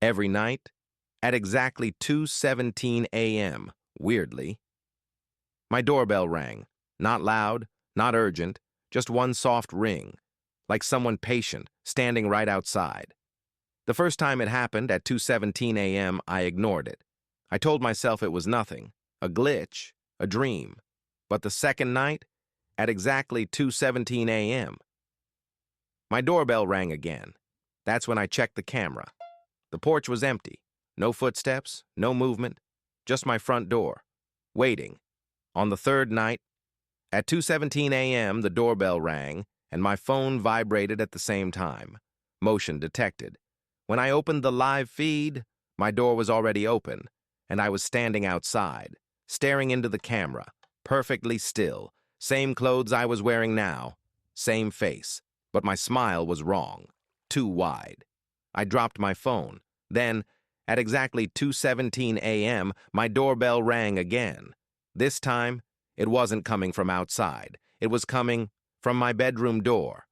Every night, at exactly 2:17 a.m., weirdly, my doorbell rang. Not loud, not urgent, just one soft ring, like someone patient, standing right outside. The first time it happened at 2:17 a.m., I ignored it. I told myself it was nothing, a glitch, a dream. But the second night, at exactly 2:17 a.m., my doorbell rang again. That's when I checked the camera. The porch was empty. No footsteps, no movement, just my front door, waiting. On the third night, at 2:17 a.m., the doorbell rang, and my phone vibrated at the same time. Motion detected. When I opened the live feed, my door was already open, and I was standing outside, staring into the camera, perfectly still, same clothes I was wearing now, same face, but my smile was wrong, too wide. I dropped my phone. Then, at exactly 2:17 a.m., my doorbell rang again. This time, it wasn't coming from outside. It was coming from my bedroom door.